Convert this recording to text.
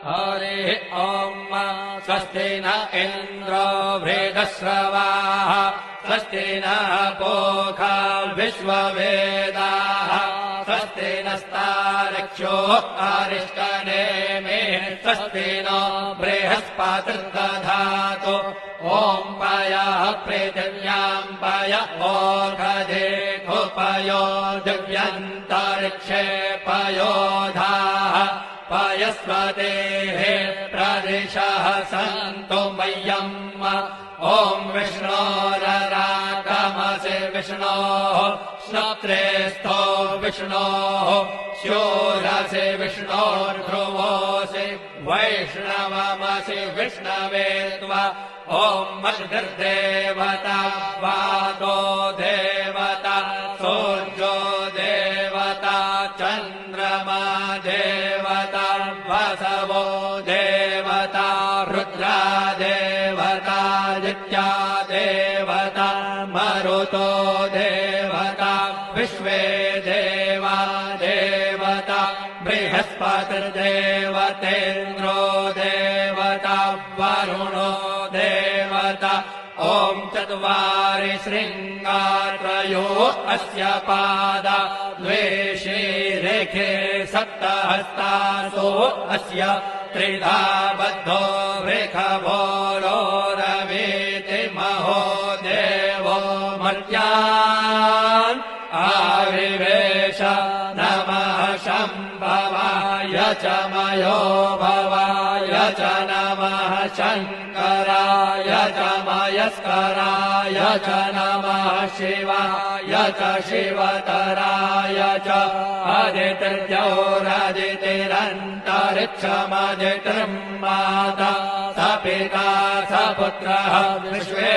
हरिः ॐ स्वस्ति न इन्द्रो वृद्धश्रवाः स्वस्ति नः पूषा विश्ववेदाः स्वस्ति नस्तार्क्ष्यो अरिष्टनेमिः स्वस्ति नो बृहस्पतिर्दधातु ॐ पयः पृथिव्याम् पय ओषधेषु पयो दिव्यन्तरिक्षे पयोधाः पयस्वतेः प्रदिशः सन्तु मह्यम् ॐ विष्णोररागमसि विष्णोः श्रोत्रेस्थो विष्णोः शूरसि विष्णोर्ध्रुवोऽसि वैष्णवमसि विष्णवे त्वा ॐ मद्भिर्देवता वातो देवता सूर्यो देवता चन्द्रमा देवता वसवो देवता रुद्रा देवता आदित्या देवता मरुतो देवता विश्वे देवा देवता बृहस्पतिर्देवतेन्द्रो देवता वरुणो देवता ॐ चत्वारि शृङ्गात्रयो अस्य पादा द्वे शीरेखे सप्तहस्तासो अस्य त्रिधा बद्धो वृषभोरो रवीति महो देवो मर्त्यान् आविवेश नमः शम्भवाय च मयो भवाय च नमः शङ्कराय च मयस्कराय च नमः शिवाय च शिवतराय च अदितिर्द्यौरदितिरन्तरिक्षमदितिर्माता स पिता स पुत्रः विश्वे